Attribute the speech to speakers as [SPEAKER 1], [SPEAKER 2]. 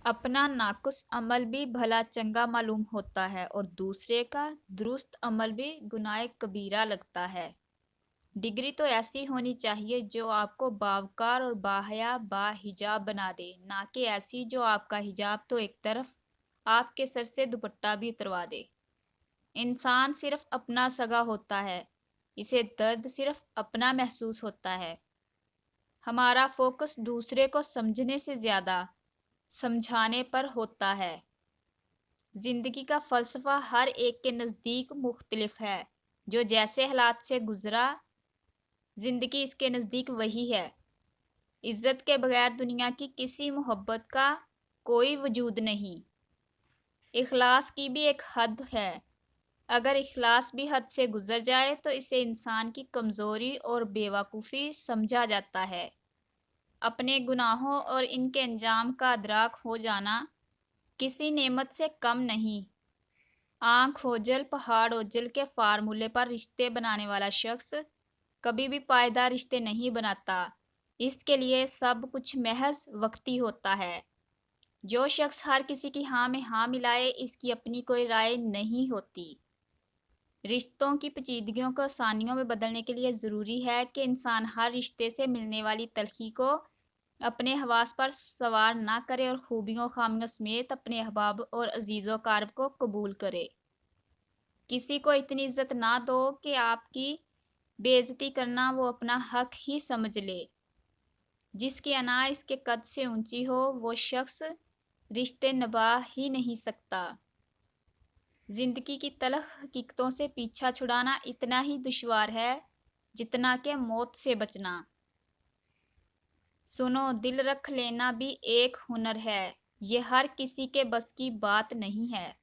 [SPEAKER 1] اپنا ناقص عمل بھی بھلا چنگا معلوم ہوتا ہے اور دوسرے کا درست عمل بھی گناہ کبیرہ لگتا ہے۔ ڈگری تو ایسی ہونی چاہیے جو آپ کو باوقار اور باحیا باحجاب بنا دے، نہ کہ ایسی جو آپ کا حجاب تو ایک طرف، آپ کے سر سے دوپٹہ بھی اتروا دے۔ انسان صرف اپنا سگا ہوتا ہے، اسے درد صرف اپنا محسوس ہوتا ہے۔ ہمارا فوکس دوسرے کو سمجھنے سے زیادہ سمجھانے پر ہوتا ہے۔ زندگی کا فلسفہ ہر ایک کے نزدیک مختلف ہے۔ جو جیسے حالات سے گزرا، زندگی اس کے نزدیک وہی ہے۔ عزت کے بغیر دنیا کی کسی محبت کا کوئی وجود نہیں۔ اخلاص کی بھی ایک حد ہے۔ اگر اخلاص بھی حد سے گزر جائے تو اسے انسان کی کمزوری اور بیوقوفی سمجھا جاتا ہے۔ اپنے گناہوں اور ان کے انجام کا ادراک ہو جانا کسی نعمت سے کم نہیں۔ آنکھ اوجل پہاڑ اوجل کے فارمولے پر رشتے بنانے والا شخص کبھی بھی پائیدار رشتے نہیں بناتا۔ اس کے لیے سب کچھ محض وقتی ہوتا ہے۔ جو شخص ہر کسی کی ہاں میں ہاں ملائے، اس کی اپنی کوئی رائے نہیں ہوتی۔ رشتوں کی پیچیدگیوں کو آسانیوں میں بدلنے کے لیے ضروری ہے کہ انسان ہر رشتے سے ملنے والی تلخی کو اپنے حواس پر سوار نہ کرے اور خوبیوں خامیوں سمیت اپنے احباب اور عزیز و اقارب کو قبول کرے۔ کسی کو اتنی عزت نہ دو کہ آپ کی بے عزتی کرنا وہ اپنا حق ہی سمجھ لے۔ جس کی انا اس کے قد سے اونچی ہو، وہ شخص رشتے نبھا ہی نہیں سکتا۔ زندگی کی تلخ حقیقتوں سے پیچھا چھڑانا اتنا ہی دشوار ہے جتنا کہ موت سے بچنا۔ سنو، دل رکھ لینا بھی ایک ہنر ہے، یہ ہر کسی کے بس کی بات نہیں ہے۔